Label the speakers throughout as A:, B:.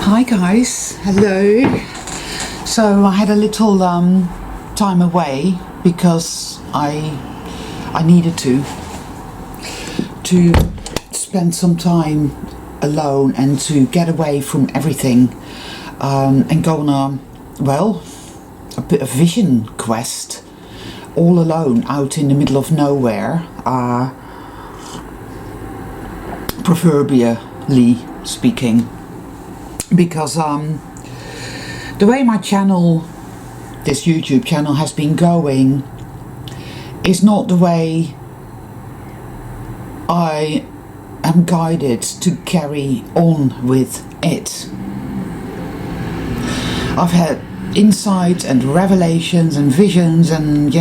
A: Hi guys, hello. So I had a little time away because I needed to spend some time alone and to get away from everything and go on a bit of vision quest all alone out in the middle of nowhere, proverbially speaking. Because the way my channel, this YouTube channel, has been going is not the way I am guided to carry on with it. I've had insights and revelations and visions, and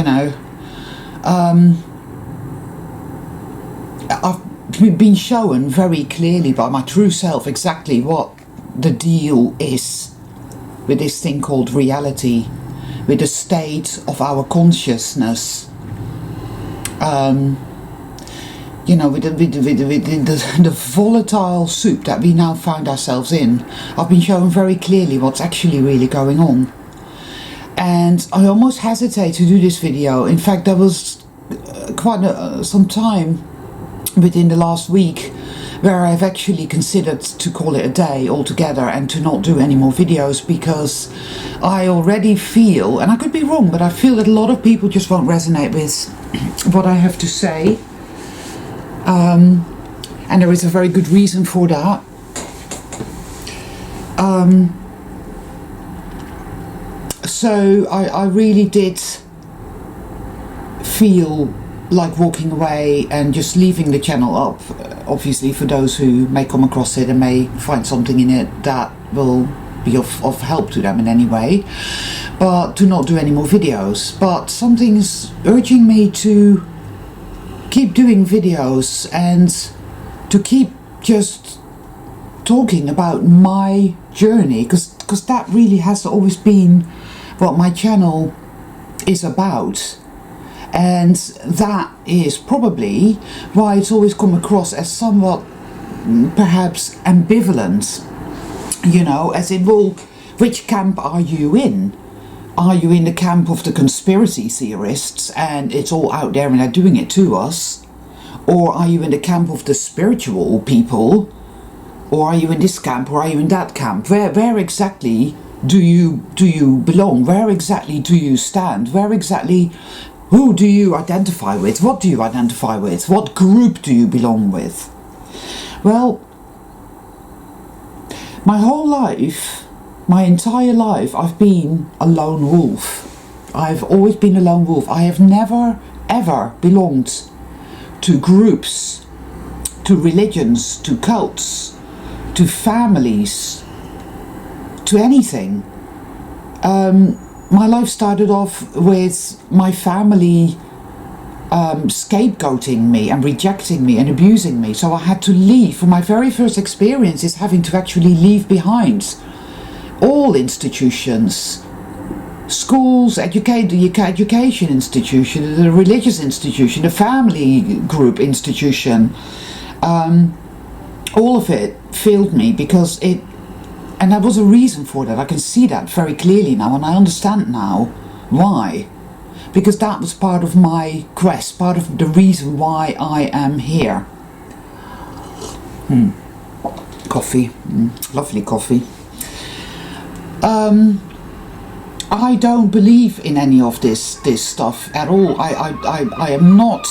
A: I've been shown very clearly by my true self exactly what the deal is with this thing called reality, with the state of our consciousness, with the volatile soup that we now find ourselves in. I've been shown very clearly what's actually really going on, and I almost hesitate to do this video. In fact, there was quite some time within the last week where I've actually considered to call it a day altogether and to not do any more videos, because I already feel, and I could be wrong, but I feel that a lot of people just won't resonate with what I have to say, and there is a very good reason for that. So I really did feel like walking away and just leaving the channel up, obviously for those who may come across it and may find something in it that will be of help to them in any way, but to not do any more videos. But something's urging me to keep doing videos and to keep just talking about my journey, because that really has always been what my channel is about. And that is probably why it's always come across as somewhat perhaps ambivalent, as in, well, which camp are you in? Are you in the camp of the conspiracy theorists and it's all out there and they're doing it to us? Or are you in the camp of the spiritual people? Or are you in this camp, or are you in that camp? Where exactly do you belong? Where exactly do you stand? Who do you identify with? What do you identify with? What group do you belong with? Well, my whole life, my entire life, I've been a lone wolf. I've always been a lone wolf. I have never, ever belonged to groups, to religions, to cults, to families, to anything. My life started off with my family scapegoating me and rejecting me and abusing me. So I had to leave. For my very first experience is having to actually leave behind all institutions, schools, the education institution, the religious institution, the family group institution. All of it failed me because and there was a reason for that. I can see that very clearly now, and I understand now why. Because that was part of my quest, part of the reason why I am here. Coffee, lovely coffee. I don't believe in any of this stuff at all. I am not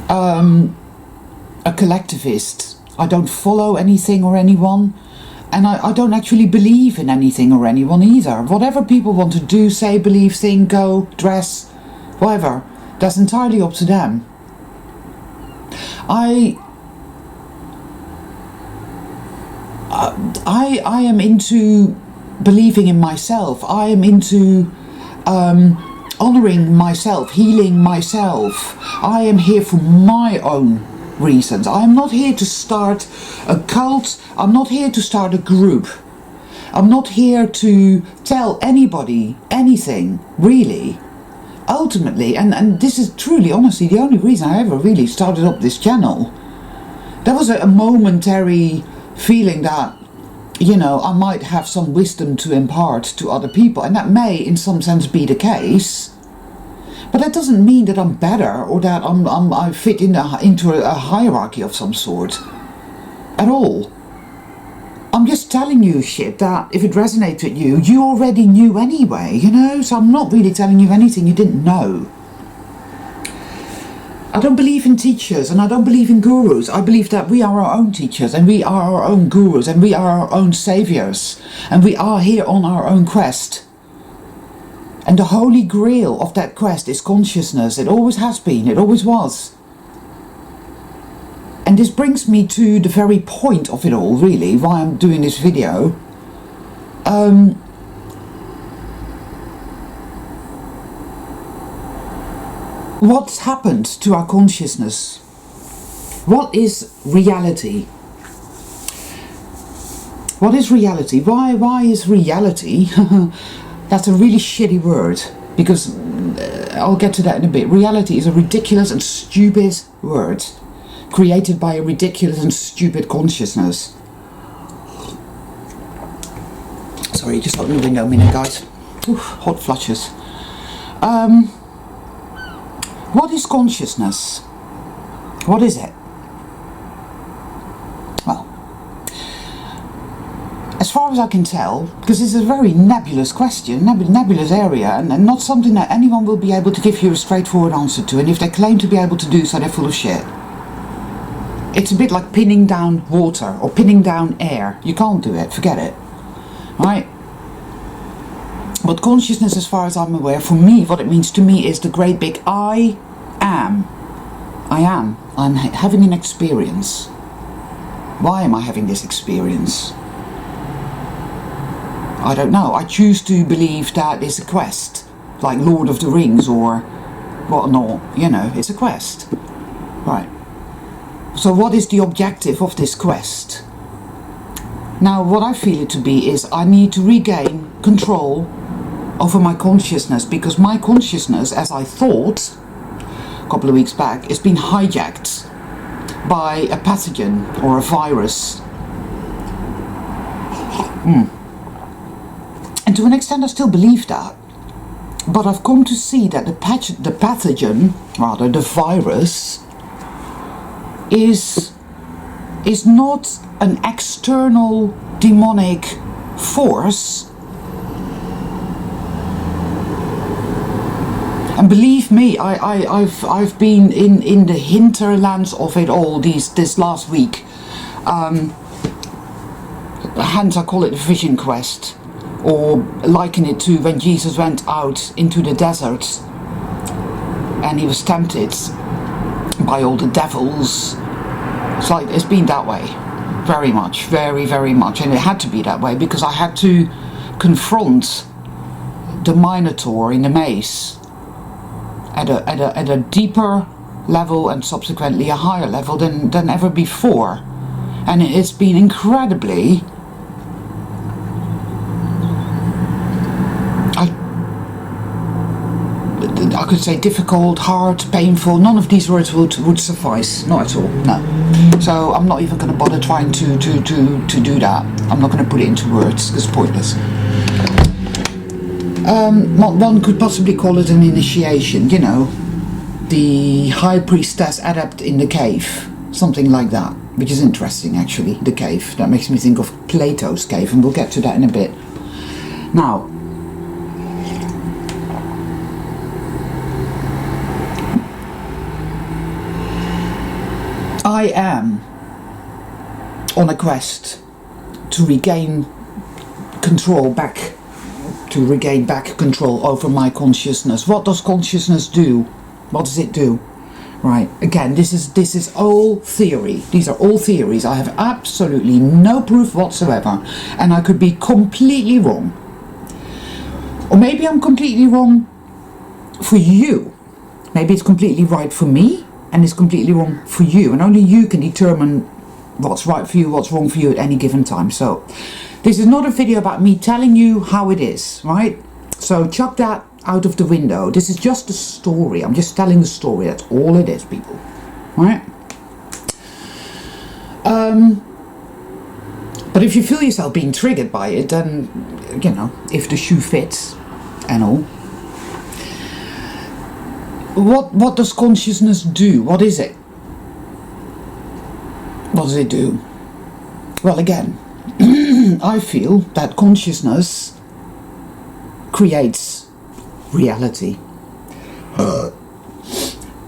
A: a collectivist. I don't follow anything or anyone. And I don't actually believe in anything or anyone either. Whatever people want to do, say, believe, think, go, dress, whatever, that's entirely up to them. I am into believing in myself. I am into honouring myself, healing myself. I am here for my own reasons. I am not here to start a cult. I'm not here to start a group. I'm not here to tell anybody anything, really. Ultimately, and this is truly, honestly, the only reason I ever really started up this channel. There was a momentary feeling that you know, I might have some wisdom to impart to other people, and that may in some sense be the case, but that doesn't mean that I'm better or that I fit into a hierarchy of some sort at all. I'm just telling you shit that if it resonates with you, you already knew anyway, you know, so I'm not really telling you anything you didn't know. I don't believe in teachers and I don't believe in gurus. I believe that we are our own teachers and we are our own gurus and we are our own saviors and we are here on our own quest. And the holy grail of that quest is consciousness. It always has been, it always was. And this brings me to the very point of it all, really, why I'm doing this video. What's happened to our consciousness? What is reality? What is reality? Why is reality? That's a really shitty word, because I'll get to that in a bit. Reality is a ridiculous and stupid word, created by a ridiculous and stupid consciousness. Sorry, just open the window a minute, guys. Oof, hot flushes. What is consciousness? What is it? Well, as far as I can tell, because this is a very nebulous question, nebulous area, and not something that anyone will be able to give you a straightforward answer to, and if they claim to be able to do so, they're full of shit. It's a bit like pinning down water or pinning down air. You can't do it, forget it, right? But consciousness, as far as I'm aware, for me, what it means to me is the great big I am. I'm having an experience. Why am I having this experience? I don't know. I choose to believe that it's a quest, like Lord of the Rings or whatnot, you know, it's a quest. Right. So what is the objective of this quest? Now, what I feel it to be is I need to regain control over my consciousness, because my consciousness, as I thought a couple of weeks back, is being hijacked by a pathogen or a virus. And to an extent I still believe that, but I've come to see that the pathogen, rather the virus, is not an external demonic force. And believe me, I've been in the hinterlands of it all this last week. Hence I call it the vision quest, or liken it to when Jesus went out into the desert and he was tempted by all the devils. It's like, it's been that way, very much, very much, and it had to be that way because I had to confront the Minotaur in the maze at a deeper level and subsequently a higher level than ever before, and it's been incredibly, I could say difficult, hard, painful. None of these words would suffice, not at all, no. So I'm not even going to bother trying to do that. I'm not going to put it into words, it's pointless. One could possibly call it an initiation, you know, the high priestess adept in the cave, something like that, which is interesting actually, the cave. That makes me think of Plato's cave, and we'll get to that in a bit. Now, I am on a quest to regain control back, to regain back control over my consciousness. What does consciousness do? What does it do? Right, again, this is all theory. These are all theories. I have absolutely no proof whatsoever, and I could be completely wrong. Or maybe I'm completely wrong for you. Maybe it's completely right for me, and it's completely wrong for you, and only you can determine what's right for you, what's wrong for you at any given time. So this is not a video about me telling you how it is, right? So chuck that out of the window. This is just a story. I'm just telling the story. That's all it is, people, But if you feel yourself being triggered by it, then, you know, if the shoe fits and all. What does consciousness do? What is it? What does it do? Well, again, I feel that consciousness creates reality.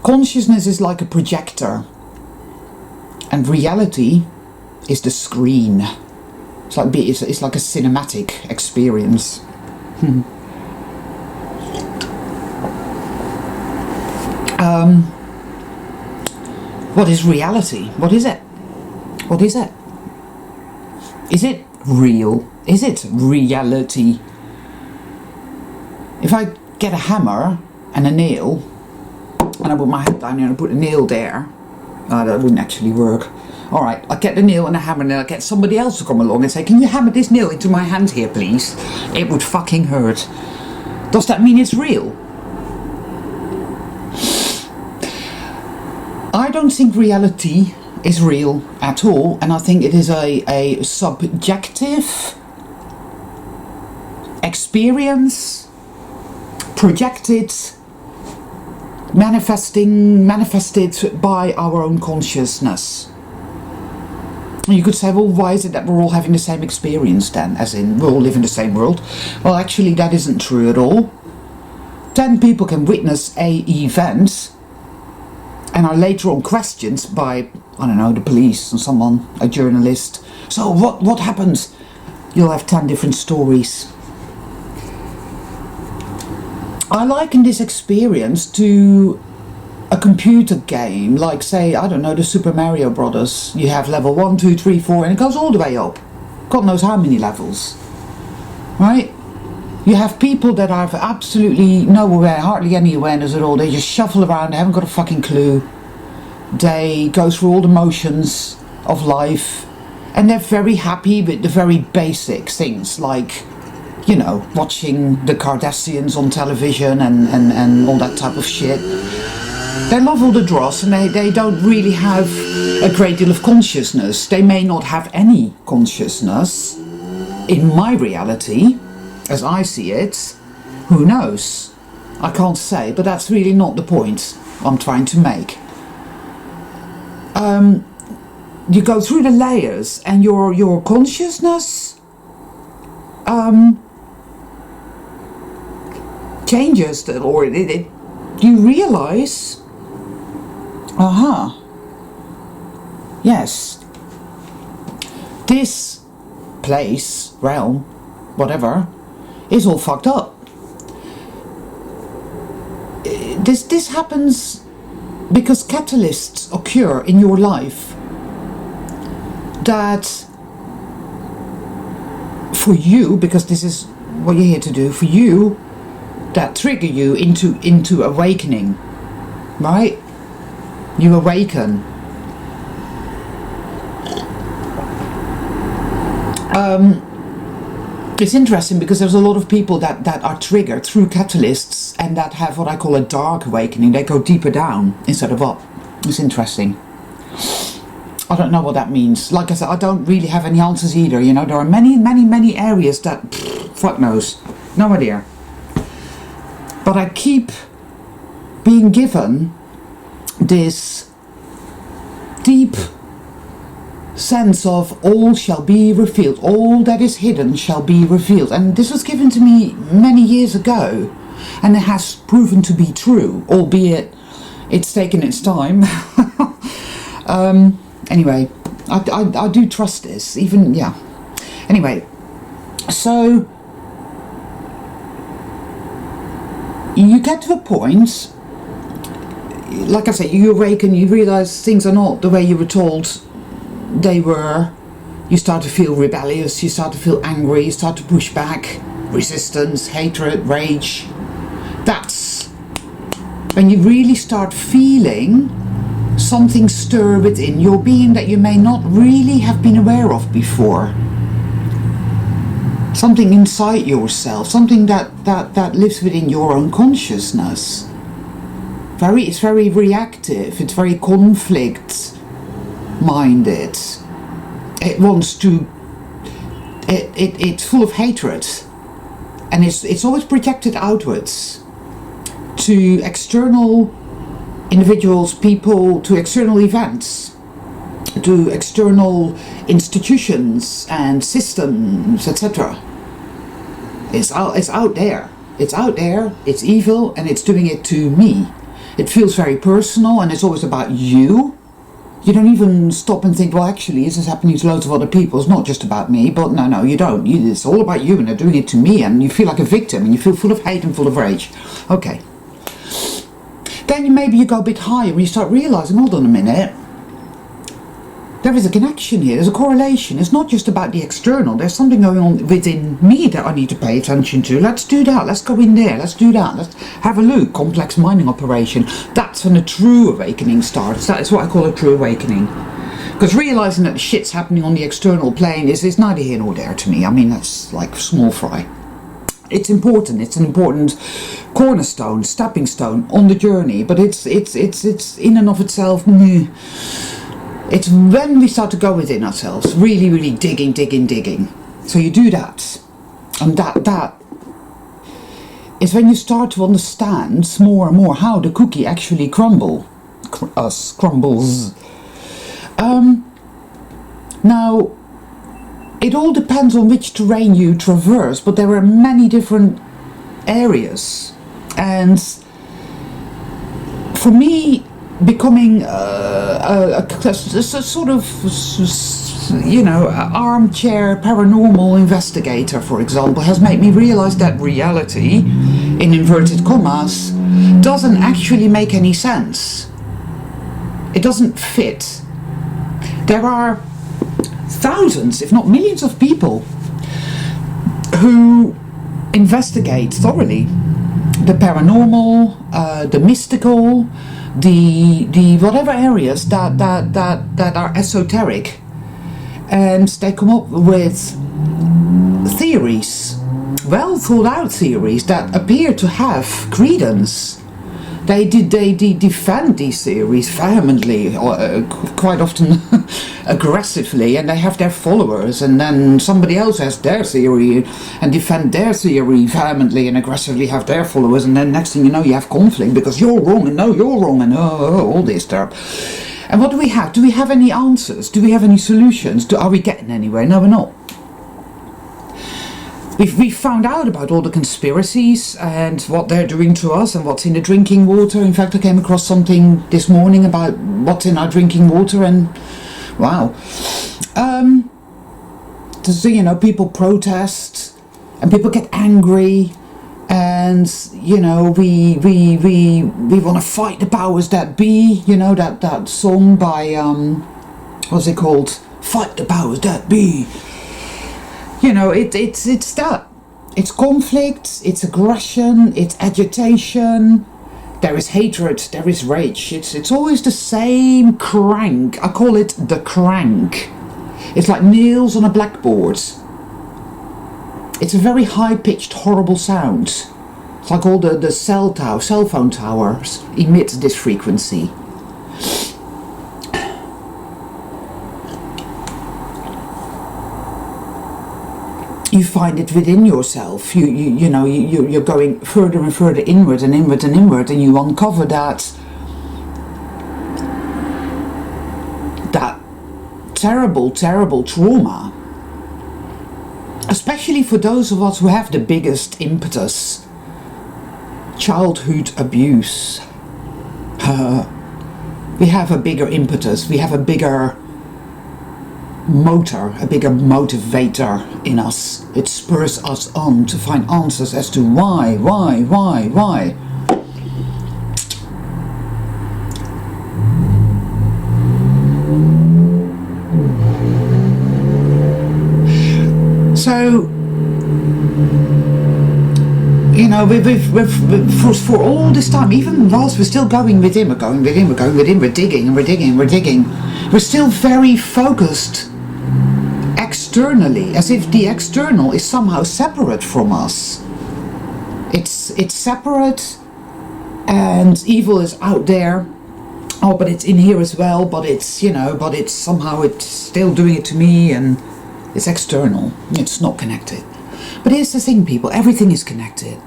A: Consciousness is like a projector, and reality is the screen. It's like a cinematic experience. What is reality? What is it? What is it? Is it real? Is it reality? If I get a hammer and a nail, and I put my head down here and I put a nail there, that wouldn't actually work. Alright, I get the nail and a hammer and then I get somebody else to come along and say, can you hammer this nail into my hand here, please? It would fucking hurt. Does that mean it's real? I don't think reality is real at all, and I think it is a subjective experience projected, manifested by our own consciousness. You could say, well, why is it that we're all having the same experience then? As in, we all live in the same world. Well, actually, that isn't true at all. 10 people can witness a event and are later on questioned by, I don't know, the police or someone, a journalist. So what happened? You'll have 10 different stories. I liken this experience to a computer game, like, say, I don't know, the Super Mario Brothers. You have level 1, 2, 3, 4, and it goes all the way up. God knows how many levels. Right? You have people that have absolutely no aware, hardly any awareness at all. They just shuffle around, they haven't got a fucking clue. They go through all the motions of life, and they're very happy with the very basic things, like, you know, watching the Kardashians on television and all that type of shit. They love all the dross, and they don't really have a great deal of consciousness. They may not have any consciousness. In my reality, as I see it, who knows? I can't say, but that's really not the point I'm trying to make. You go through the layers, and your consciousness changes, or you realize, yes, this place, realm, whatever, is all fucked up. This happens because catalysts occur in your life that, for you, because this is what you're here to do, for you, that trigger you into awakening, right? You awaken. It's interesting because there's a lot of people that are triggered through catalysts and that have what I call a dark awakening. They go deeper down instead of up. It's interesting. I don't know what that means. Like I said, I don't really have any answers either. You know, there are many areas that, fuck knows. No idea. But I keep being given this deep sense of all shall be revealed, all that is hidden shall be revealed. And this was given to me many years ago, and it has proven to be true, albeit it's taken its time. Anyway, I do trust this, even, yeah. Anyway, so you get to a point, like I said, you awaken, you realise things are not the way you were told they were. You start to feel rebellious, you start to feel angry, you start to push back, resistance, hatred, rage. That's when you really start feeling something stir within your being that you may not really have been aware of before. Something inside yourself, something that lives within your own consciousness. It's very reactive, it's very conflict minded. It wants to it's full of hatred, and it's always projected outwards to external individuals, people, to external events, to external institutions and systems, etc. It's out there. It's out there, it's evil, and it's doing it to me. It feels very personal, and it's always about you. You don't even stop and think, well, actually, this is happening to loads of other people. It's not just about me. But no, you don't. It's all about you, and they're doing it to me, and you feel like a victim, and you feel full of hate and full of rage. Okay. Then maybe you go a bit higher, and you start realizing, hold on a minute, there is a connection here, there's a correlation. It's not just about the external, there's something going on within me that I need to pay attention to. Let's do that, let's go in there, let's do that, let's have a look. Complex mining operation. That's when a true awakening starts. That is what I call a true awakening. Because realizing that shit's happening on the external plane is neither here nor there to me. I mean, that's like small fry. It's important. It's an important cornerstone, stepping stone on the journey. But it's in and of itself. It's when we start to go within ourselves, really digging. So you do that, and that is when you start to understand more and more how the cookie actually crumbles. Now, it all depends on which terrain you traverse, but there are many different areas, and for me, becoming a sort of, armchair paranormal investigator, for example, has made me realize that reality, in inverted commas, doesn't actually make any sense. It doesn't fit. There are thousands, if not millions, of people who investigate thoroughly the paranormal, the mystical, the whatever areas that are esoteric, and they come up with theories, well thought out theories that appear to have credence. They defend these theories vehemently, quite often aggressively, and they have their followers, and then somebody else has their theory and defend their theory vehemently and aggressively, have their followers, and then next thing you know you have conflict because you're wrong and no you're wrong and all this stuff. And what do we have? Do we have any answers? Do we have any solutions? Are we getting anywhere? No, we're not. We've found out about all the conspiracies and what they're doing to us and what's in the drinking water. In fact, I came across something this morning about what's in our drinking water, and wow. So, people protest and people get angry, and we want to fight the powers that be. That song by what's it called? Fight the powers that be. It's that. It's conflict, it's aggression, it's agitation, there is hatred, there is rage. It's always the same crank. I call it the crank. It's like nails on a blackboard. It's a very high-pitched, horrible sound. It's like all the cell phone towers emit this frequency. You find it within yourself. You're going further and further inward and inward and inward, and you uncover that terrible trauma. Especially for those of us who have the biggest impetus. Childhood abuse. We have a bigger impetus. We have a bigger motor, a bigger motivator in us. It spurs us on to find answers as to why. So, for all this time, even whilst we're still going within, we're digging. We're still very focused externally, as if the external is somehow separate from us. It's separate, and evil is out there. Oh, but it's in here as well. But it's somehow it's still doing it to me, and It's external. It's not connected. But here's the thing, people. Everything is connected.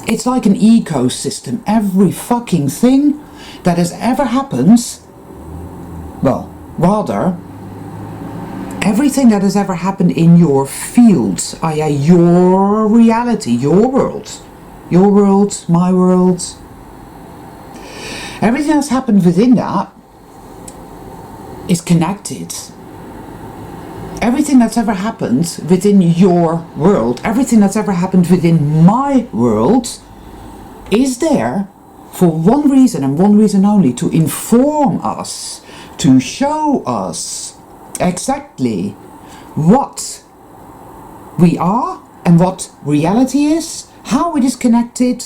A: It's like an ecosystem. Every fucking thing that has ever happened, well, rather, everything that has ever happened in your field, i.e. your reality, your world, my world, everything that's happened within that is connected. Everything that's ever happened within your world, everything that's ever happened within my world is there for one reason and one reason only: to inform us, to show us exactly what we are and what reality is, how it is connected,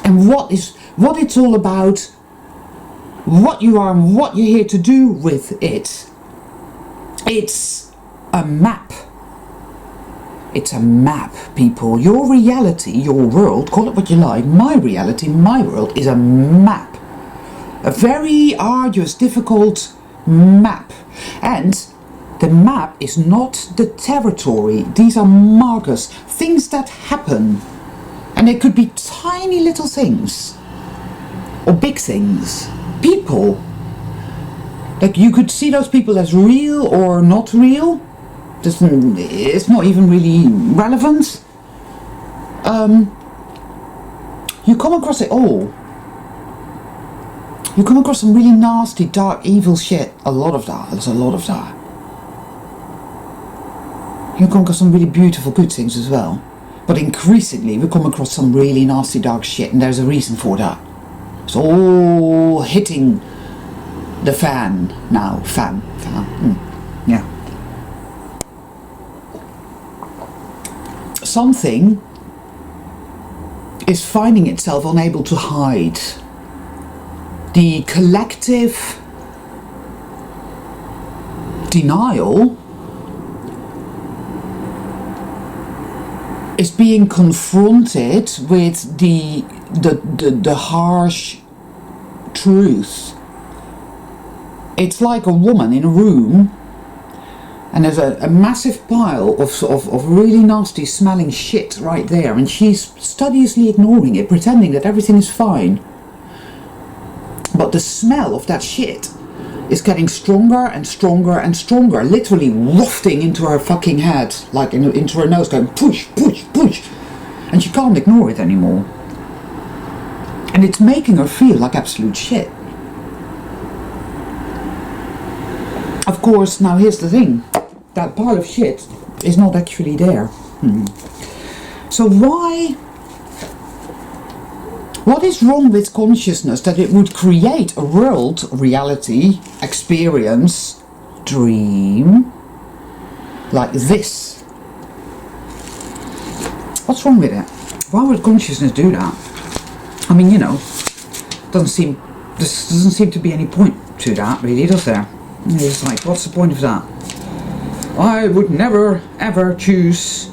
A: and what it's all about, what you are and what you're here to do with it. It's a map. It's a map, people. Your reality, your world, call it what you like, my reality, my world is a map. A very arduous, difficult map. And the map is not the territory. These are markers, things that happen. And they could be tiny little things or big things. People. Like, you could see those people as real or not real. It's not even really relevant. You come across it all. You come across some really nasty, dark, evil shit. A lot of that. There's a lot of that. You come across some really beautiful, good things as well. But increasingly, we come across some really nasty, dark shit, and there's a reason for that. It's all hitting the fan now. Fan. Yeah. Something is finding itself unable to hide. The collective denial is being confronted with the harsh truth. It's like a woman in a room, and there's a massive pile of really nasty smelling shit right there, and she's studiously ignoring it, pretending that everything is fine. But the smell of that shit is getting stronger and stronger and stronger, literally wafting into her fucking head, like into her nose, going push, push, push, and she can't ignore it anymore. And it's making her feel like absolute shit. Of course, now here's the thing. That pile of shit is not actually there. So what is wrong with consciousness that it would create a world, reality, experience, dream, like this? What's wrong with it? Why would consciousness do that? I mean, you know, there doesn't seem to be any point to that, really, does there? It's like, what's the point of that? I would never ever choose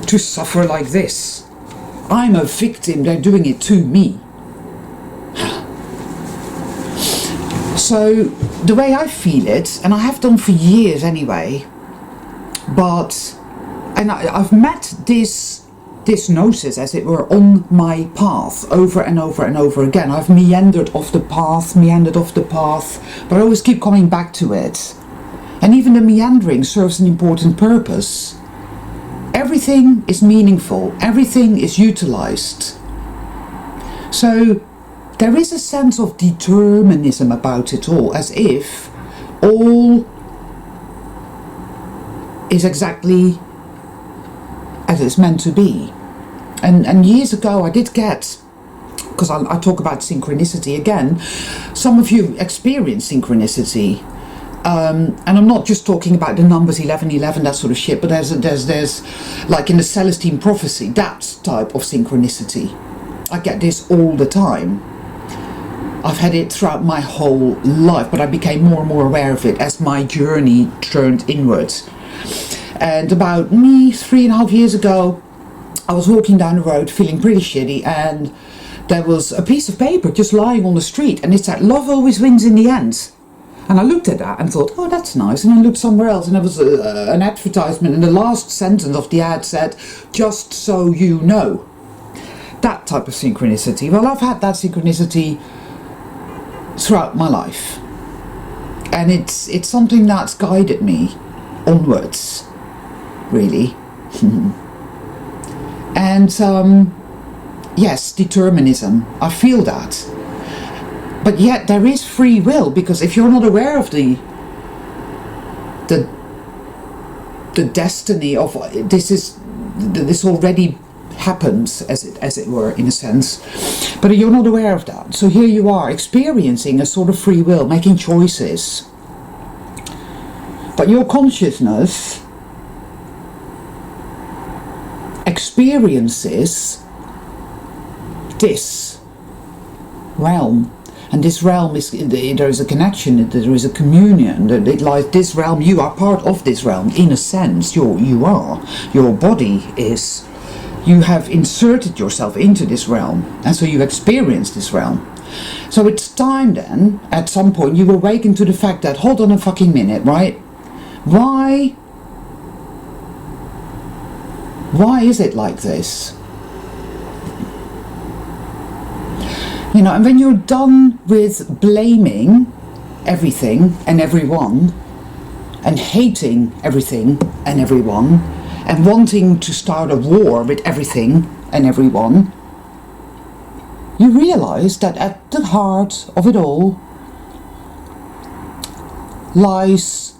A: to suffer like this. I'm a victim, they're doing it to me. So the way I feel it, and I have done for years anyway, and I've met this gnosis, as it were, on my path over and over and over again. I've meandered off the path, but I always keep coming back to it. And even the meandering serves an important purpose. Everything is meaningful, everything is utilized. So there is a sense of determinism about it all, as if all is exactly as it's meant to be. And years ago I did get, because I talk about synchronicity again, some of you experience synchronicity. And I'm not just talking about the numbers 1111, that sort of shit, but there's like in the Celestine prophecy, that type of synchronicity. I get this all the time. I've had it throughout my whole life, but I became more and more aware of it as my journey turned inwards. And about 3.5 years ago, I was walking down the road feeling pretty shitty, and there was a piece of paper just lying on the street, and it said, "Love always wins in the end." And I looked at that and thought, oh, that's nice. And I looked somewhere else and there was an advertisement, and the last sentence of the ad said, just so you know. That type of synchronicity. Well, I've had that synchronicity throughout my life. And it's something that's guided me onwards, really. And yes, determinism. I feel that. But yet there is free will, because if you're not aware of the destiny of this already happens, as it were, in a sense, but you're not aware of that. So here you are experiencing a sort of free will, making choices, but your consciousness experiences this realm. And this realm is, there is a connection, there is a communion, it lies, this realm, you are part of this realm, in a sense, you are, your body is, you have inserted yourself into this realm, and so you experience this realm. So it's time then, at some point, you awaken to the fact that, hold on a fucking minute, right? Why is it like this? You know, and when you're done with blaming everything and everyone, and hating everything and everyone, and wanting to start a war with everything and everyone, you realize that at the heart of it all lies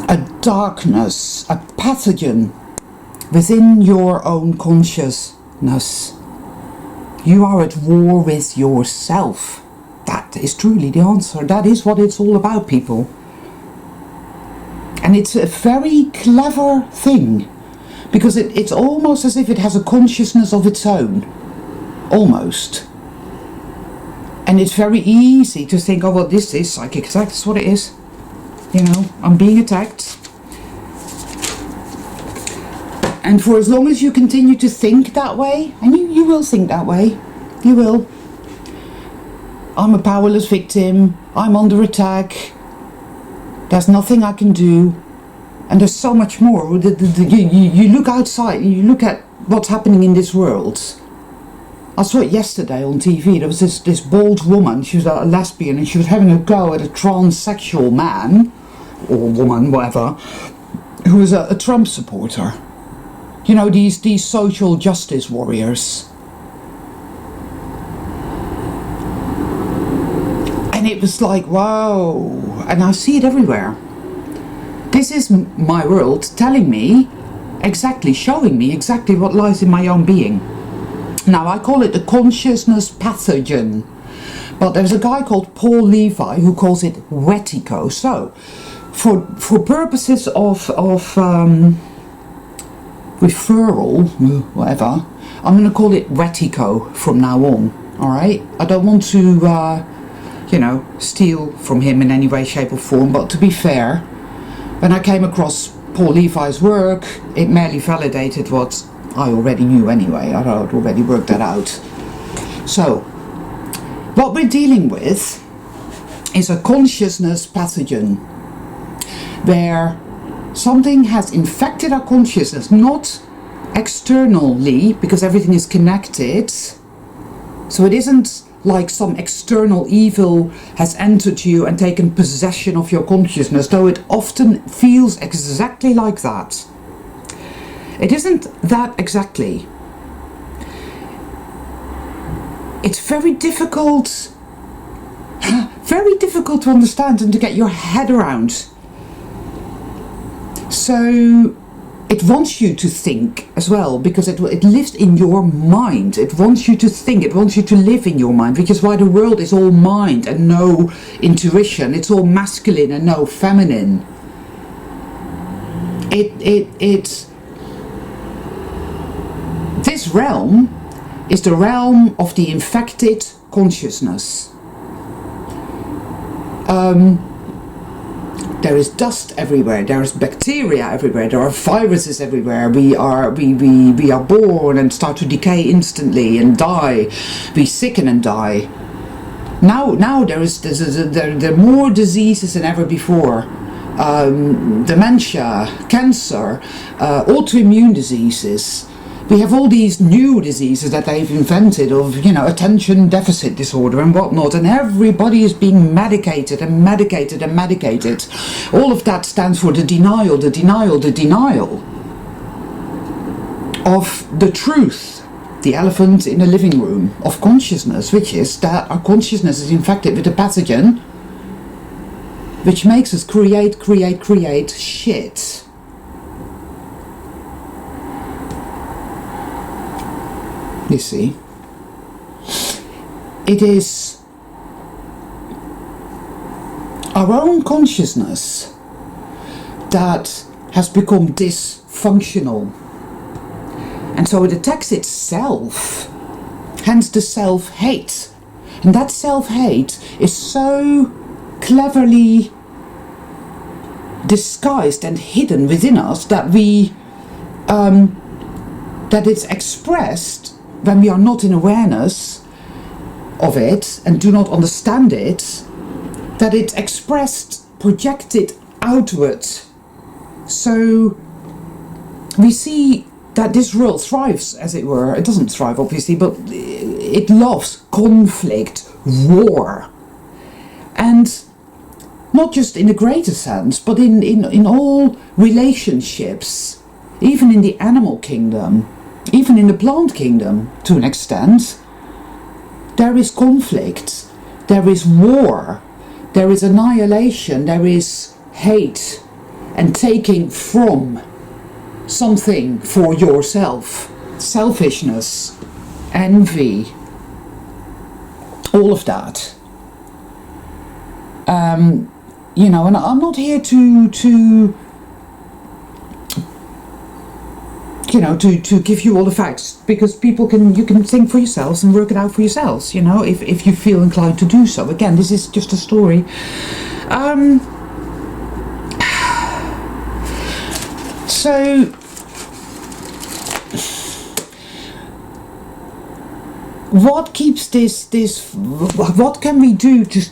A: a darkness, a pathogen within your own consciousness. You are at war with yourself. That is truly the answer. That is what it's all about, people. And it's a very clever thing, because it's almost as if it has a consciousness of its own. Almost. And it's very easy to think, oh, well, this is psychic attack. That's what it is. You know, I'm being attacked. And for as long as you continue to think that way, and you will think that way, you will. I'm a powerless victim, I'm under attack, there's nothing I can do, and there's so much more. You look outside, you look at what's happening in this world. I saw it yesterday on TV, there was this bald woman, she was a lesbian, and she was having a go at a transsexual man, or woman, whatever, who was a Trump supporter. You know, these social justice warriors. And it was like, whoa. And I see it everywhere. This is my world telling me exactly, showing me exactly what lies in my own being. Now, I call it the consciousness pathogen. But there's a guy called Paul Levi who calls it Wetiko. So, for purposes of referral, whatever, I'm going to call it Wetiko from now on, alright? I don't want to, you know, steal from him in any way, shape or form, but to be fair, when I came across Paul Levi's work, it merely validated what I already knew anyway. I had already worked that out. So, what we're dealing with is a consciousness pathogen, where something has infected our consciousness, not externally, because everything is connected. So it isn't like some external evil has entered you and taken possession of your consciousness, though it often feels exactly like that. It isn't that exactly. It's very difficult to understand and to get your head around. So it wants you to think as well, because it lives in your mind. It wants you to think, it wants you to live in your mind, which is why the world is all mind and no intuition. It's all masculine and no feminine. This realm is the realm of the infected consciousness. There is dust everywhere. There is bacteria everywhere. There are viruses everywhere. We are born and start to decay instantly and die. We sicken and die. Now there are more diseases than ever before. Dementia, cancer, autoimmune diseases. We have all these new diseases that they've invented of, attention deficit disorder and whatnot, and everybody is being medicated and medicated and medicated. All of that stands for the denial of the truth, the elephant in the living room of consciousness, which is that our consciousness is infected with a pathogen which makes us create shit. You see, it is our own consciousness that has become dysfunctional, and so it attacks itself, hence the self-hate. And that self-hate is so cleverly disguised and hidden within us that that it's expressed when we are not in awareness of it and do not understand it, that it's expressed, projected outwards. So we see that this world thrives, as it were. It doesn't thrive, obviously, but it loves conflict, war. And not just in a greater sense, but in all relationships, even in the animal kingdom, even in the plant kingdom, to an extent, there is conflict, there is war, there is annihilation, there is hate and taking from something for yourself, selfishness, envy, all of that. And I'm not here to give you all the facts, because you can think for yourselves and work it out for yourselves, if you feel inclined to do so. Again, this is just a story. So what keeps this what can we do to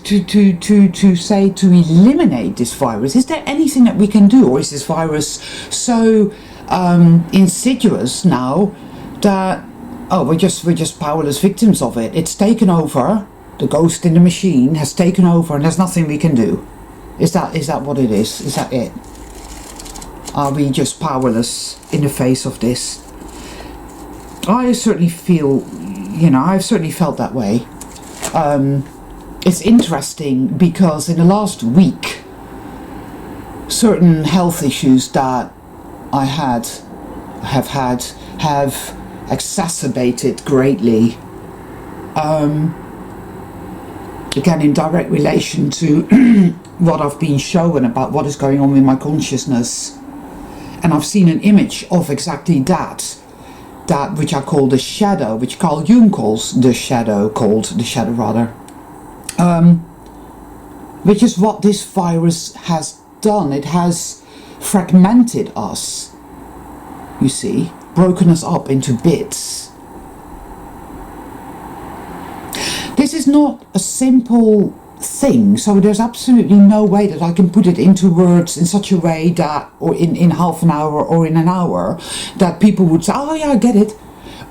A: eliminate this virus? Is there anything that we can do, or is this virus so insidious now that we're just powerless victims of it? It's taken over. The ghost in the machine has taken over, and there's nothing we can do. Is that what it is? Is that it? Are we just powerless in the face of this? I certainly feel, I've certainly felt that way. It's interesting because in the last week, certain health issues that I have exacerbated greatly. Again, in direct relation to what I've been shown about what is going on with my consciousness. And I've seen an image of exactly that which I call the shadow, which Carl Jung calls the shadow, which is what this virus has done. It has fragmented us, you see, broken us up into bits. This is not a simple thing, so there's absolutely no way that I can put it into words in such a way that, or in half an hour or in an hour, that people would say, oh yeah, I get it.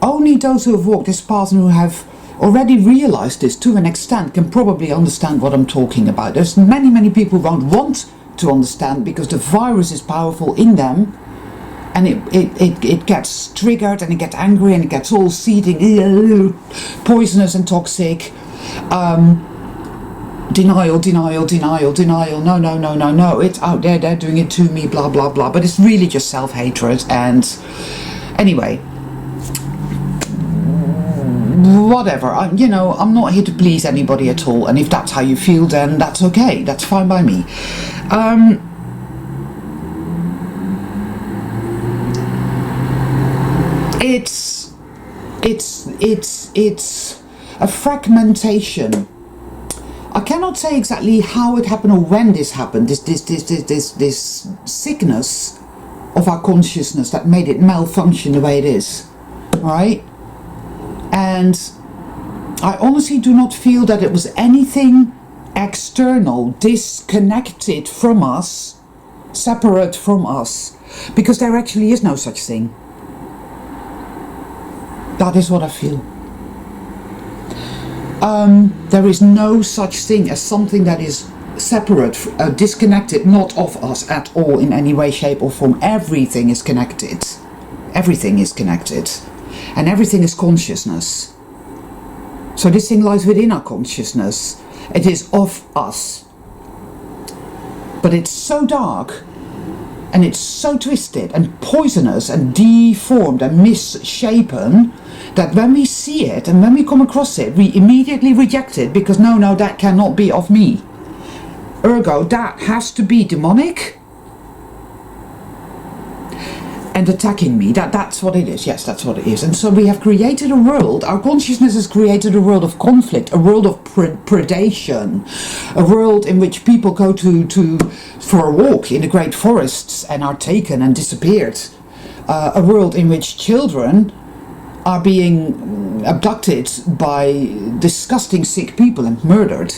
A: Only those who have walked this path and who have already realized this to an extent can probably understand what I'm talking about. There's many people who won't want to understand because the virus is powerful in them, and it gets triggered and it gets angry and it gets all seething, poisonous and toxic. Denial, no, it's out there, they're doing it to me, blah, blah, blah. But it's really just self-hatred. And anyway, whatever, I'm not here to please anybody at all. And if that's how you feel, then that's okay, that's fine by me. It's a fragmentation I cannot say exactly how it happened or when this happened, this sickness of our consciousness that made it malfunction the way it is, right? And I honestly do not feel that it was anything external, disconnected from us, separate from us, because there actually is no such thing. That is what I feel. There is no such thing as something that is separate, disconnected, not of us at all in any way, shape or form. Everything is connected. Everything is connected. And everything is consciousness. So this thing lies within our consciousness. It is of us. But it's so dark, and it's so twisted and poisonous and deformed and misshapen that when we see it and when we come across it, we immediately reject it because no, that cannot be of me. Ergo, that has to be demonic and attacking me. That's what it is. Yes, that's what it is. And so we have created a world, our consciousness has created a world of conflict, a world of predation, a world in which people go to for a walk in the great forests and are taken and disappeared, a world in which children are being abducted by disgusting sick people and murdered,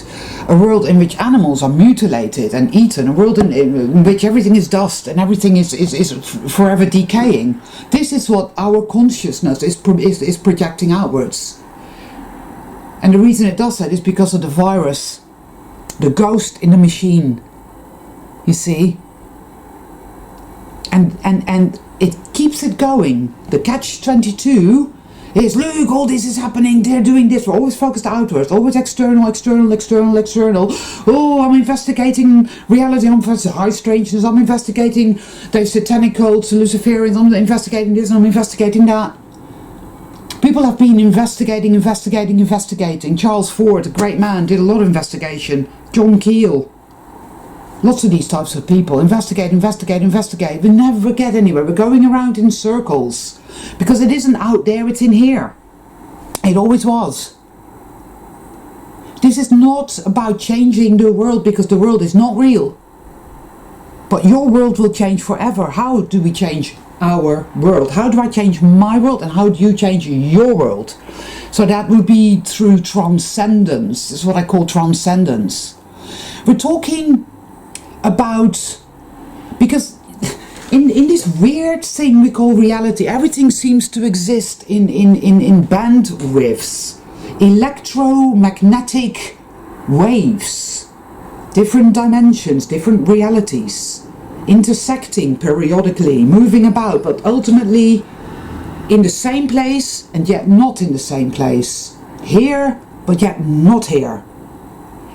A: a world in which animals are mutilated and eaten, a world in which everything is dust and everything is forever decaying. This is what our consciousness is projecting outwards. And the reason it does that is because of the virus, the ghost in the machine, you see. And it keeps it going. The catch-22 is, look, all this is happening, they're doing this, we're always focused outwards, always external. Oh, I'm investigating reality, I'm investigating high strangeness, I'm investigating those satanic cults, the Luciferians, I'm investigating this, I'm investigating that. People have been investigating. Charles Ford, a great man, did a lot of investigation. John Keel. Lots of these types of people investigate. We never get anywhere. We're going around in circles because it isn't out there, it's in here. It always was. This is not about changing the world because the world is not real. But your world will change forever. How do we change our world? How do I change my world and how do you change your world? So that would be through transcendence. This is what I call transcendence. We're talking about, because in this weird thing we call reality, everything seems to exist in bandwidths, electromagnetic waves, different dimensions, different realities, intersecting periodically, moving about, but ultimately in the same place and yet not in the same place, here but yet not here.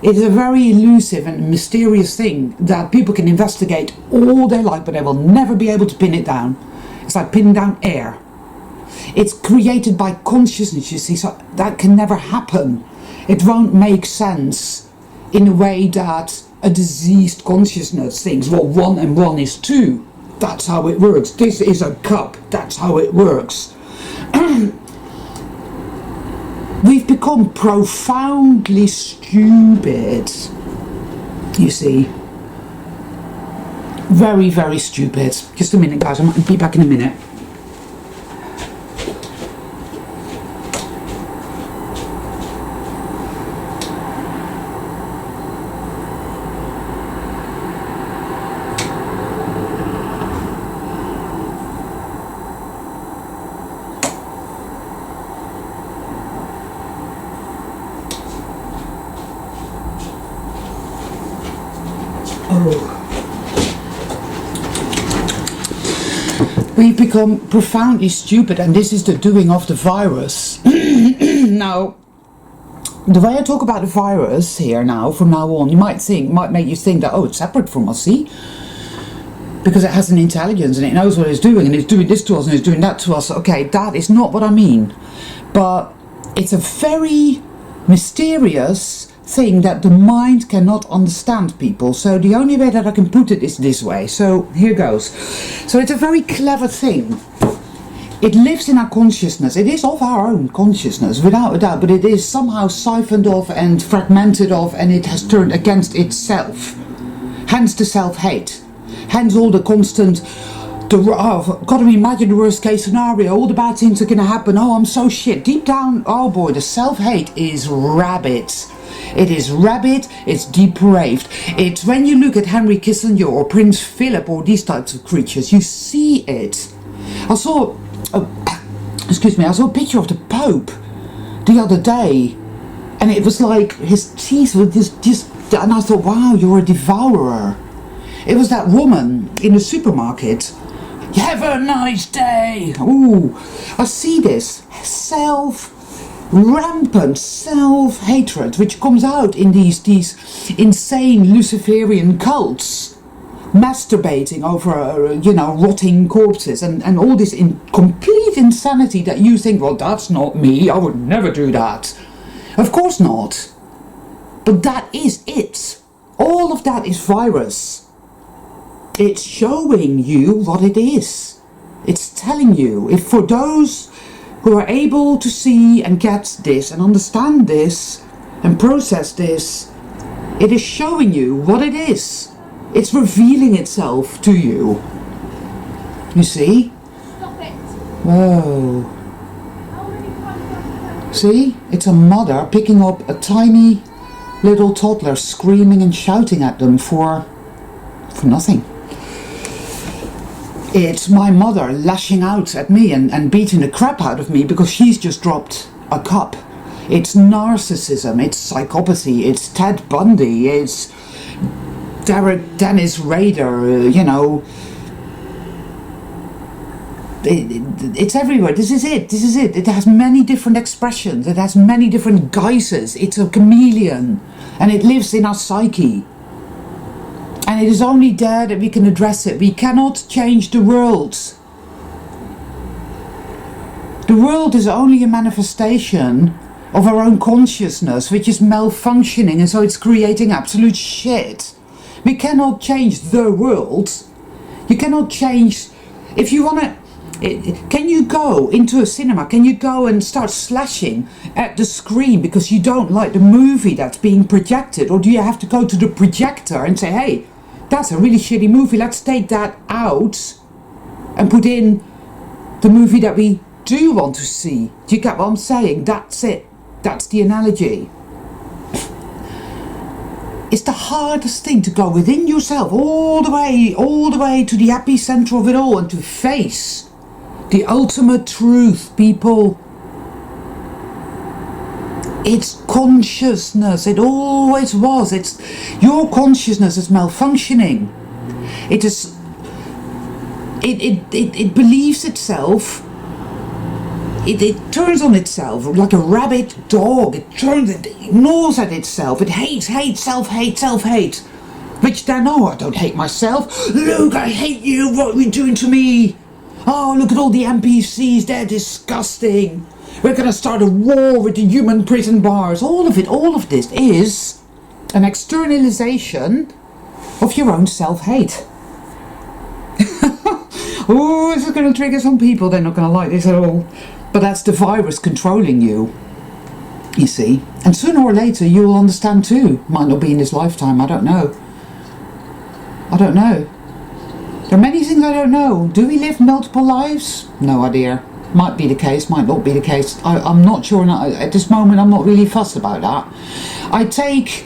A: It is a very elusive and mysterious thing that people can investigate all their life, but they will never be able to pin it down. It's like pinning down air. It's created by consciousness, you see, so that can never happen. It won't make sense in a way that a diseased consciousness thinks, well, 1 and 1 is 2. That's how it works. This is a cup. That's how it works. We've become profoundly stupid, you see. Very, very stupid. Just a minute, guys. I'll be back in a minute. We've become profoundly stupid, and this is the doing of the virus. Now, the way I talk about the virus here now, from now on, might make you think that, oh, it's separate from us, see? Because it has an intelligence and it knows what it's doing, and it's doing this to us and it's doing that to us. Okay, that is not what I mean. But it's a very mysterious thing that the mind cannot understand, people. So the only way that I can put it is this way. So here goes. So it's a very clever thing. It lives in our consciousness. It is of our own consciousness, without a doubt, but it is somehow siphoned off and fragmented off, and it has turned against itself. Hence the self-hate. Hence all the constant, got to imagine the worst case scenario, all the bad things are going to happen, oh, I'm so shit. Deep down, oh boy, the self-hate is rabid. It is rabid, it's depraved. It's when you look at Henry Kissinger or Prince Philip or these types of creatures, you see it. I saw a picture of the Pope the other day, and it was like his teeth were just, and I thought, wow, you're a devourer. It was that woman in the supermarket. Have a nice day. Ooh, I see this rampant self-hatred which comes out in these insane Luciferian cults, masturbating over rotting corpses and all this complete insanity that you think, well, that's not me, I would never do that. Of course not. But that is it. All of that is virus. It's showing you what it is. It's telling you, if for those who are able to see and get this and understand this and process this, it is showing you what it is. It's revealing itself to you. You see?
B: Stop it.
A: Whoa. See? It's a mother picking up a tiny little toddler, screaming and shouting at them for nothing. It's my mother lashing out at me and beating the crap out of me because she's just dropped a cup. It's narcissism, it's psychopathy, it's Ted Bundy, it's Dennis Rader, it's everywhere. This is it. It has many different expressions, it has many different guises. It's a chameleon, and it lives in our psyche. And it is only there that we can address it. We cannot change the world. The world is only a manifestation of our own consciousness, which is malfunctioning, and so it's creating absolute shit. We cannot change the world. You cannot change. If you want to, can you go into a cinema? Can you go and start slashing at the screen because you don't like the movie that's being projected? Or do you have to go to the projector and say, hey, that's a really shitty movie, let's take that out and put in the movie that we do want to see? Do you get what I'm saying? That's it. That's the analogy. It's the hardest thing to go within yourself, all the way to the epicenter of it all, and to face the ultimate truth, people. It's consciousness. It always was. It's your consciousness is malfunctioning. It is. It believes itself. It turns on itself like a rabid dog. It gnaws at itself. It hates, self-hate. Which then, oh, I don't hate myself. Look, I hate you. What are you doing to me? Oh, look at all the NPCs. They're disgusting. We're going to start a war with the human prison bars. All of this is an externalization of your own self-hate. Oh, this is going to trigger some people. They're not going to like this at all. But that's the virus controlling you, you see. And sooner or later you will understand too. Might not be in this lifetime, I don't know. There are many things I don't know. Do we live multiple lives? No idea. Might be the case, might not be the case. I'm not sure. At this moment I'm not really fussed about that. I take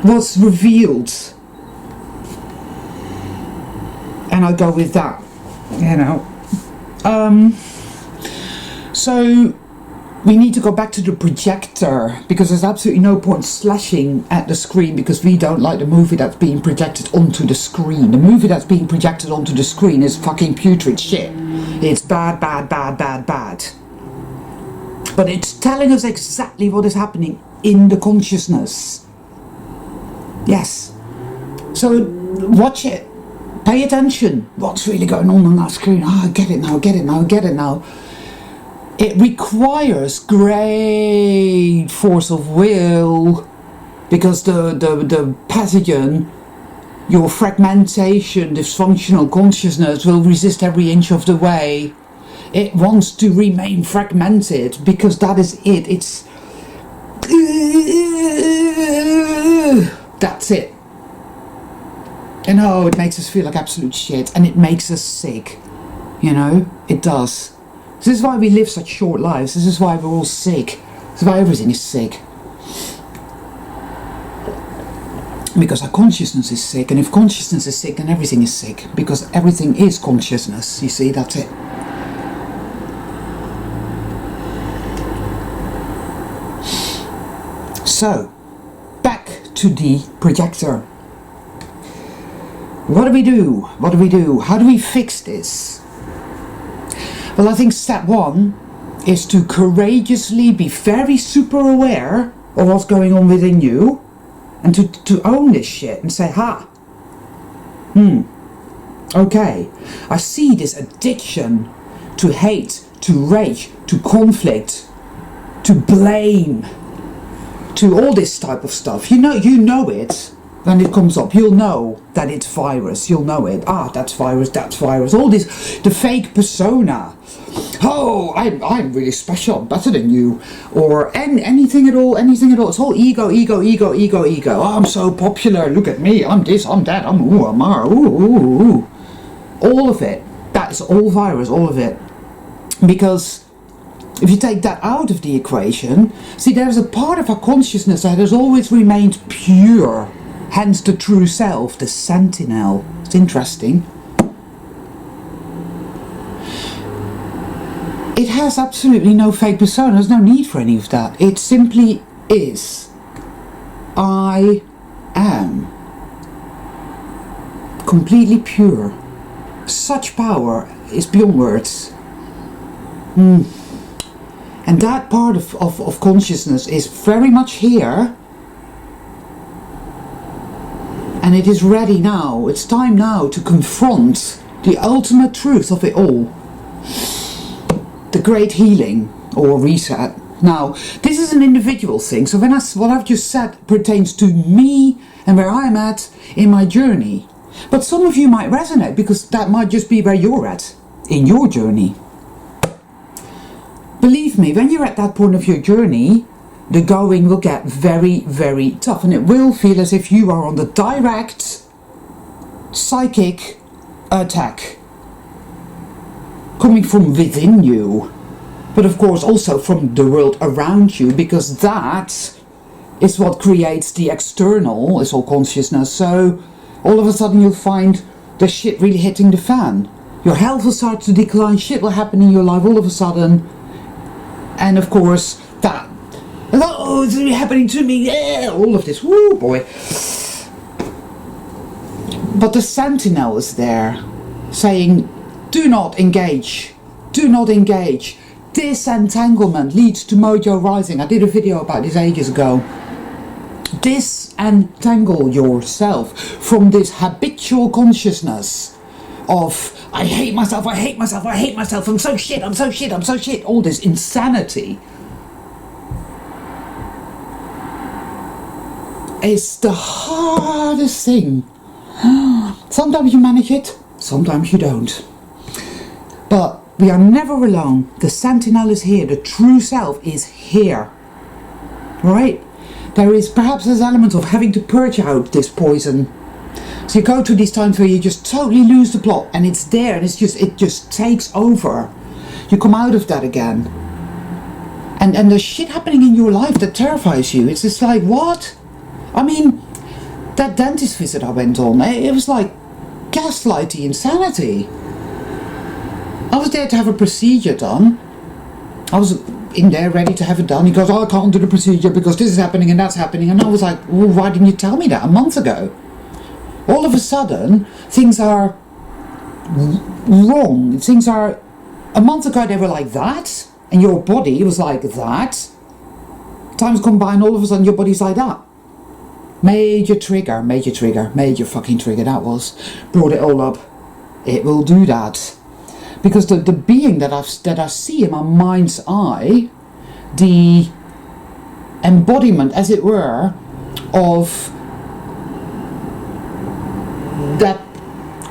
A: what's revealed and I go with that, So we need to go back to the projector, because there's absolutely no point slashing at the screen because we don't like the movie that's being projected onto the screen. The movie that's being projected onto the screen is fucking putrid shit. It's bad. But it's telling us exactly what is happening in the consciousness. Yes. So watch it. Pay attention. What's really going on that screen? Oh, I get it now. It requires great force of will, because the pathogen Your fragmentation, dysfunctional consciousness will resist every inch of the way. It wants to remain fragmented because that is it. It's... That's it. And oh, it makes us feel like absolute shit, and it makes us sick. You know, it does. This is why we live such short lives. This is why we're all sick. This is why everything is sick. Because our consciousness is sick, and if consciousness is sick, then everything is sick. Because everything is consciousness. You see, that's it. So, back to the projector. What do we do? What do we do? How do we fix this? Well, I think step one is to courageously be very super aware of what's going on within you, and to own this shit and say, okay, I see this addiction to hate, to rage, to conflict, to blame, to all this type of stuff. You know it when it comes up. You'll know that it's virus. You'll know it. That's virus, that's virus. All this, the fake persona. Oh, I'm really special, I'm better than you. Or anything at all. It's all ego. Oh, I'm so popular, look at me, I'm this, I'm that, I'm ooh, I'm ooh. All of it. That's all virus, all of it. Because if you take that out of the equation, see, there's a part of our consciousness that has always remained pure. Hence the true self, the sentinel. It's interesting. It has absolutely no fake persona. There's no need for any of that. It simply is. I am. Completely pure. Such power is beyond words. And that part of consciousness is very much here. And it is ready now. It's time now to confront the ultimate truth of it all. The great healing or reset. Now, this is an individual thing. So what I've just said pertains to me and where I'm at in my journey. But some of you might resonate because that might just be where you're at in your journey. Believe me, when you're at that point of your journey, the going will get very, very tough, and it will feel as if you are on the direct psychic attack coming from within you, but of course also from the world around you, because that is what creates the external, is all consciousness. So all of a sudden you'll find the shit really hitting the fan. Your health will start to decline, shit will happen in your life all of a sudden, and of course that, oh, it's really happening to me, yeah, all of this, woo boy. But the sentinel is there saying, do not engage, do not engage. Disentanglement leads to mojo rising. I did a video about this ages ago. Disentangle yourself from this habitual consciousness of I hate myself, I'm so shit, all this insanity. It's the hardest thing. Sometimes you manage it, sometimes you don't. But we are never alone. The sentinel is here, the true self is here. Right? There is perhaps this element of having to purge out this poison. So you go through these times where you just totally lose the plot, and it's there, and it just takes over. You come out of that again. And there's shit happening in your life that terrifies you. It's just like, what? I mean, that dentist visit I went on, it was like gaslighty insanity. I was there to have a procedure done. I was in there ready to have it done. He goes, oh, I can't do the procedure because this is happening and that's happening. And I was like, well, why didn't you tell me that a month ago? All of a sudden, things are wrong. Things are... A month ago they were like that, and your body was like that. Time's gone by and all of a sudden your body's like that. Major fucking trigger that was. Brought it all up. It will do that. Because the being that I see in my mind's eye, the embodiment, as it were, of that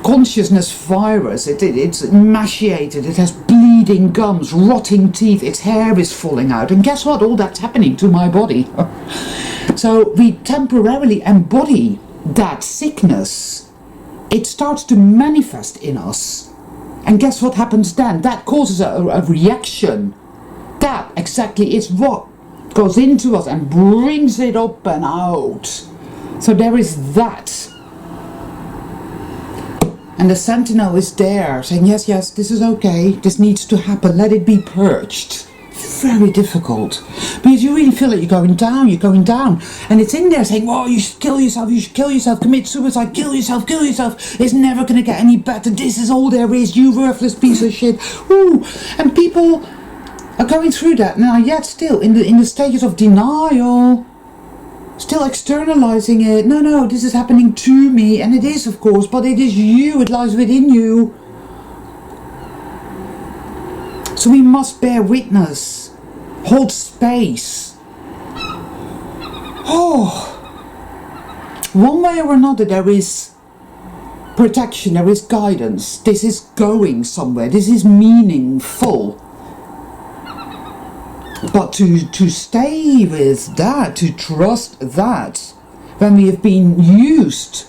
A: consciousness virus, it's emaciated, it has bleeding gums, rotting teeth, its hair is falling out, and guess what? All that's happening to my body. So we temporarily embody that sickness. It starts to manifest in us, and guess what happens then? That causes a reaction. That exactly is what goes into us and brings it up and out. So there is that. And the sentinel is there saying, yes, yes, this is okay, this needs to happen, let it be purged. Very difficult. Because you really feel that you're going down. And it's in there saying, oh, you should kill yourself, commit suicide, kill yourself. It's never going to get any better. This is all there is, you worthless piece of shit. Ooh. And people are going through that now, yet still in the stages of denial. Still externalizing it. No, this is happening to me. And it is, of course, but it is you. It lies within you. So we must bear witness. Hold space. Oh. One way or another there is protection, there is guidance. This is going somewhere. This is meaningful. But to stay with that, to trust that, when we have been used,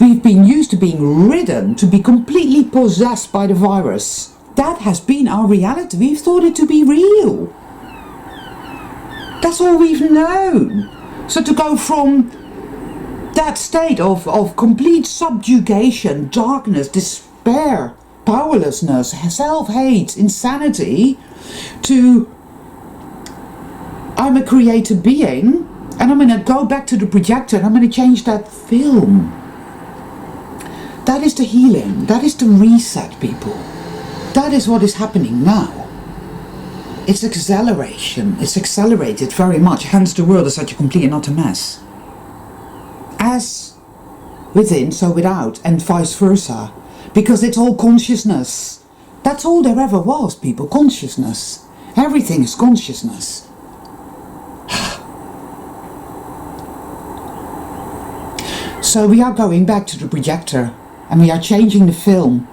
A: we've been used to being ridden, to be completely possessed by the virus. That has been our reality. We've thought it to be real. That's all we've known. So to go from that state of complete subjugation, darkness, despair, powerlessness, self-hate, insanity, to I'm a created being and I'm going to go back to the projector and I'm going to change that film. That is the healing. That is the reset, people. That is what is happening now. It's acceleration. It's accelerated very much. Hence the world is such a complete and utter mess. As within, so without, and vice versa. Because it's all consciousness. That's all there ever was, people. Consciousness. Everything is consciousness. So we are going back to the projector and we are changing the film.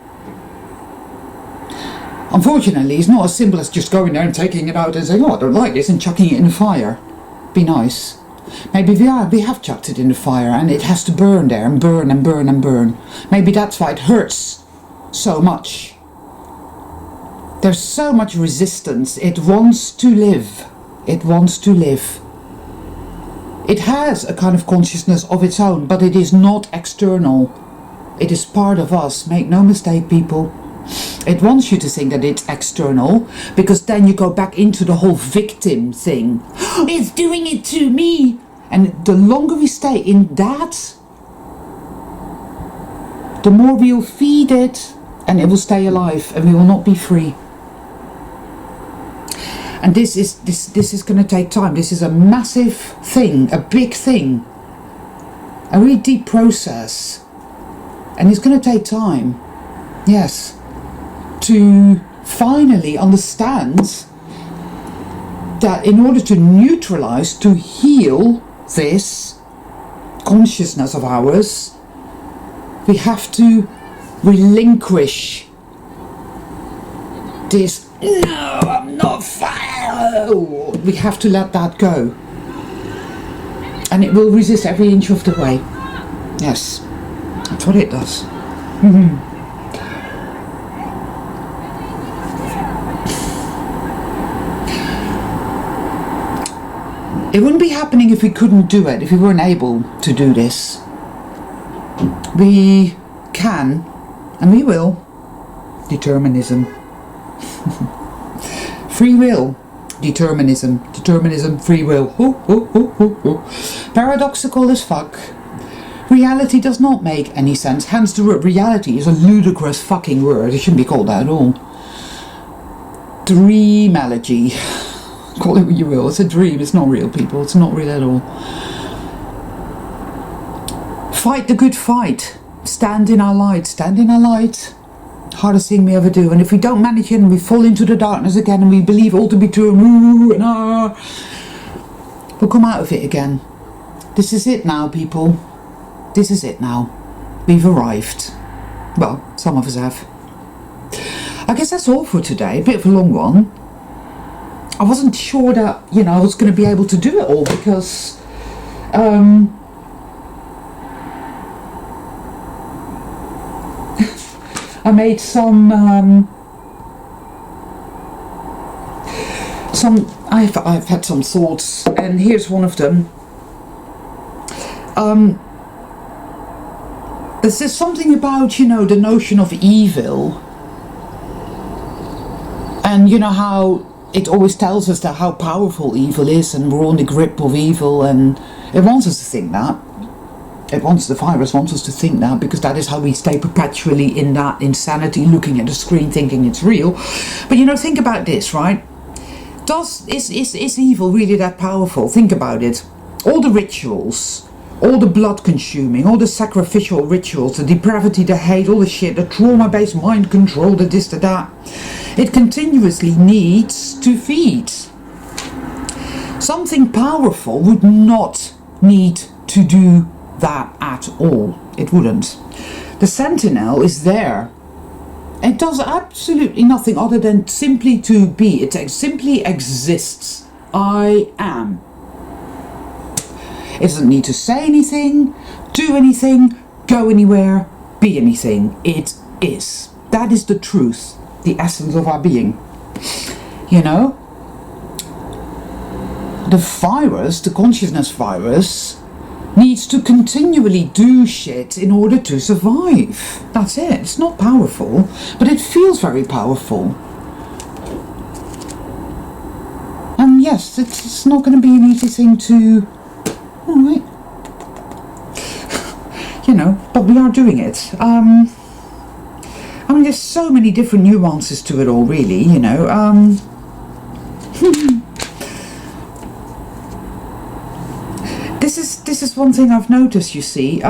A: Unfortunately, it's not as simple as just going there and taking it out and saying, oh, I don't like this, and chucking it in the fire. Be nice. Maybe we have chucked it in the fire and it has to burn there and burn and burn and burn. Maybe that's why it hurts so much. There's so much resistance. It wants to live. It wants to live. It has a kind of consciousness of its own, but it is not external. It is part of us. Make no mistake, people. It wants you to think that it's external, because then you go back into the whole victim thing. It's doing it to me. And the longer we stay in that, the more we'll feed it, and it will stay alive, and we will not be free. And this is going to take time. This is a massive thing, a big thing, a really deep process, and it's going to take time. Yes. To finally understand that in order to neutralize, to heal this consciousness of ours, we have to relinquish this, no, I'm not fire. We have to let that go. And it will resist every inch of the way. Yes, that's what it does. It wouldn't be happening if we couldn't do it, if we weren't able to do this. We can, and we will. Determinism. Free will. Determinism. Determinism, free will. Paradoxical as fuck. Reality does not make any sense. Hence the word reality is a ludicrous fucking word. It shouldn't be called that at all. Dreamology. Call it what you will. It's a dream. It's not real, people. It's not real at all. Fight the good fight. Stand in our light. Stand in our light. Hardest thing we ever do. And if we don't manage it and we fall into the darkness again and we believe all to be true and we'll come out of it again. This is it now, people. this is it now. We've arrived. Well, some of us have. I guess that's all for today. A bit of a long one. I wasn't sure that, you know, I was going to be able to do it all because I made I've had some thoughts, and here's one of them. There's just something about, you know, the notion of evil, and you know how it always tells us that how powerful evil is, and we're on the grip of evil, and it wants us to think that. The virus wants us to think that, because that is how we stay perpetually in that insanity, looking at the screen thinking it's real. But you know, think about this, right? Is evil really that powerful? Think about it. All the rituals, all the blood consuming, all the sacrificial rituals, the depravity, the hate, all the shit, the trauma-based mind control, the this, the that, it continuously needs to feed. Something powerful would not need to do that at all. It wouldn't. The sentinel is there. It does absolutely nothing other than simply to be. It simply exists. I am. It doesn't need to say anything, do anything, go anywhere, be anything. It is. That is the truth, the essence of our being. You know? The virus, the consciousness virus, needs to continually do shit in order to survive. That's it. It's not powerful, but it feels very powerful. And yes, it's not going to be an easy thing to... Alright. You know, but we are doing it. I mean, there's so many different nuances to it all, really, you know. This is one thing I've noticed, you see.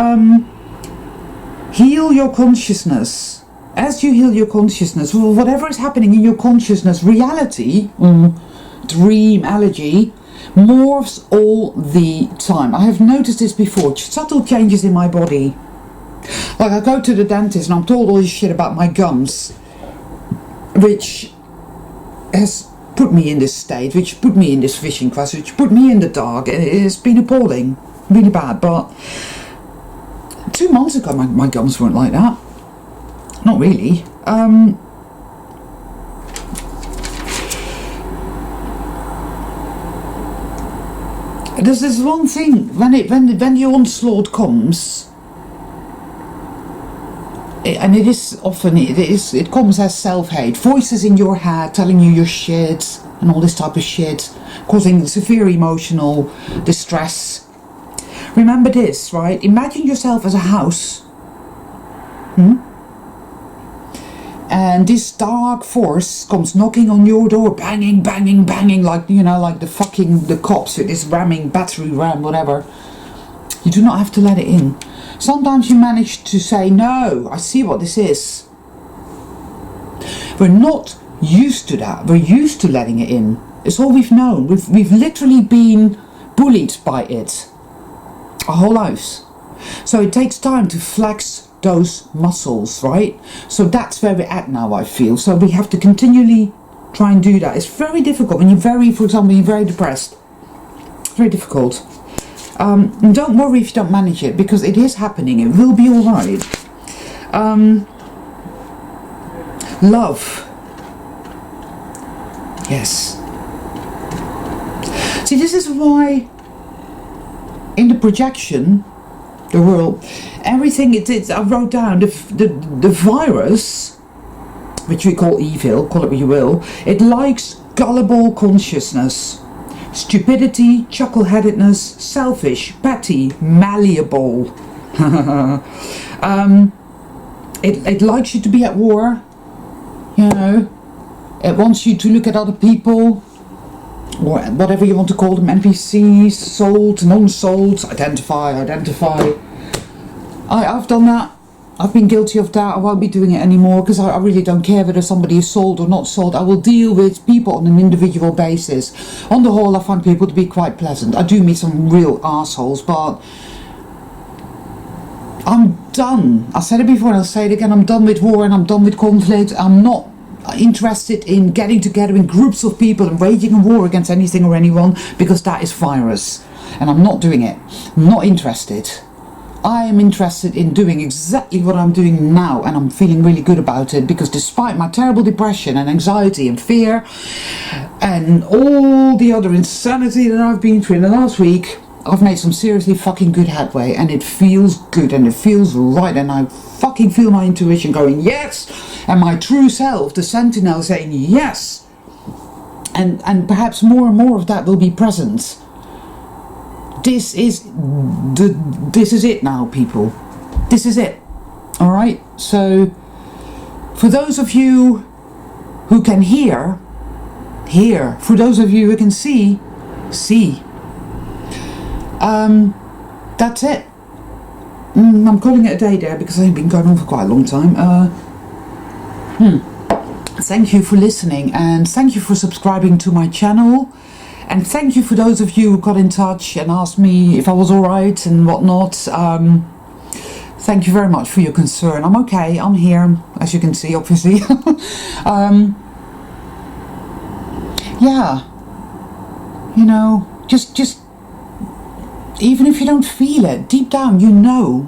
A: Heal your consciousness. As you heal your consciousness, whatever is happening in your consciousness, reality, dream, allergy, morphs all the time. I have noticed this before. Subtle changes in my body. Like, I go to the dentist and I'm told all this shit about my gums, which has put me in this state, which put me in this fishing quest, which put me in the dark. It has been appalling, really bad. But 2 months ago my gums weren't like that. Not really. There's this one thing, when the onslaught comes, and it is often, it comes as self-hate, voices in your head telling you you're shit and all this type of shit, causing severe emotional distress. Remember this, right? Imagine yourself as a house, and this dark force comes knocking on your door, banging, banging, banging, like, you know, like the cops with this ramming, battery ram, whatever. You do not have to let it in. Sometimes you manage to say, no, I see what this is. We're not used to that. We're used to letting it in. It's all we've known. We've literally been bullied by it our whole lives. So it takes time to flex those muscles, right? So that's where we're at now, I feel. So we have to continually try and do that. It's very difficult when for example, you're very depressed. Very difficult. And don't worry if you don't manage it, because it is happening. It will be alright. Love. Yes. See, this is why in the projection, the world, everything I wrote down, the virus, which we call evil, call it what you will, it likes gullible consciousness. Stupidity, chuckle-headedness, selfish, petty, malleable. It likes you to be at war, you know. It wants you to look at other people, or whatever you want to call them, NPCs, sold, non-sold, identify. I've done that. I've been guilty of that. I won't be doing it anymore, because I really don't care whether somebody is sold or not sold. I will deal with people on an individual basis. On the whole, I find people to be quite pleasant. I do meet some real assholes, but I'm done. I said it before and I'll say it again. I'm done with war and I'm done with conflict. I'm not interested in getting together in groups of people and waging a war against anything or anyone, because that is virus. And I'm not doing it. I'm not interested. I am interested in doing exactly what I'm doing now, and I'm feeling really good about it, because despite my terrible depression and anxiety and fear and all the other insanity that I've been through in the last week, I've made some seriously fucking good headway, and it feels good and it feels right, and I fucking feel my intuition going yes, and my true self, the sentinel, saying yes, and perhaps more and more of that will be present. This is it now, people. This is it. All right. So, for those of you who can hear. For those of you who can see. That's it. I'm calling it a day there, because I've been going on for quite a long time. Thank you for listening, and thank you for subscribing to my channel. And thank you for those of you who got in touch and asked me if I was alright and whatnot. Thank you very much for your concern. I'm okay, I'm here, as you can see, obviously. Yeah. You know, just even if you don't feel it, deep down you know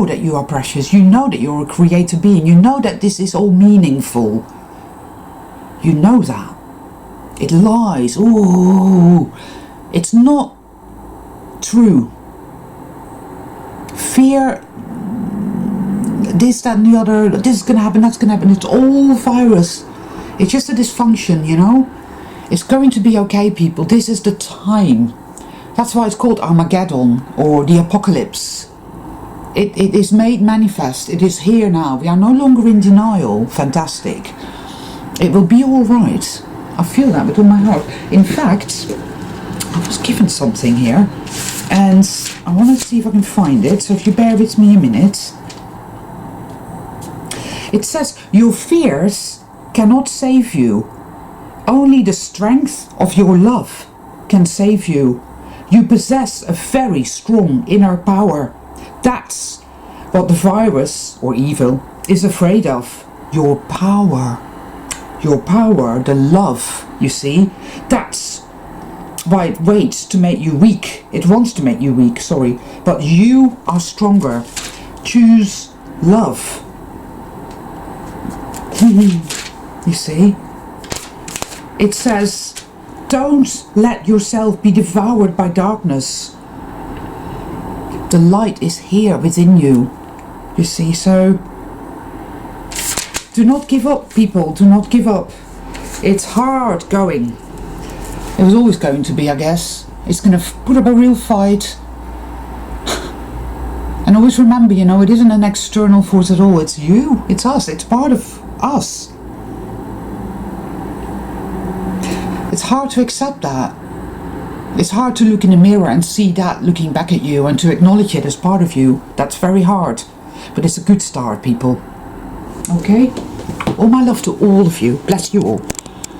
A: that you are precious. You know that you're a creator being. You know that this is all meaningful. You know that. It lies. Ooh, it's not true. Fear, this, that and the other, this is going to happen, that's going to happen. It's all virus. It's just a dysfunction, you know. It's going to be okay, people. This is the time. That's why it's called Armageddon, or the apocalypse. It is made manifest. It is here now. We are no longer in denial. Fantastic. It will be all right. I feel that with all my heart. In fact, I was given something here, and I want to see if I can find it, so if you bear with me a minute. It says, your fears cannot save you. Only the strength of your love can save you. You possess a very strong inner power. That's what the virus, or evil, is afraid of. Your power. Your power, the love, you see, that's why it waits to make you weak. It wants to make you weak, sorry. But you are stronger. Choose love. You see? It says, don't let yourself be devoured by darkness. The light is here within you. You see, so do not give up, people. Do not give up. It's hard going. It was always going to be, I guess. It's going to put up a real fight. And always remember, you know, it isn't an external force at all. It's you. It's us. It's part of us. It's hard to accept that. It's hard to look in the mirror and see that looking back at you and to acknowledge it as part of you. That's very hard. But it's a good start, people. Okay? All my love to all of you. Bless you all.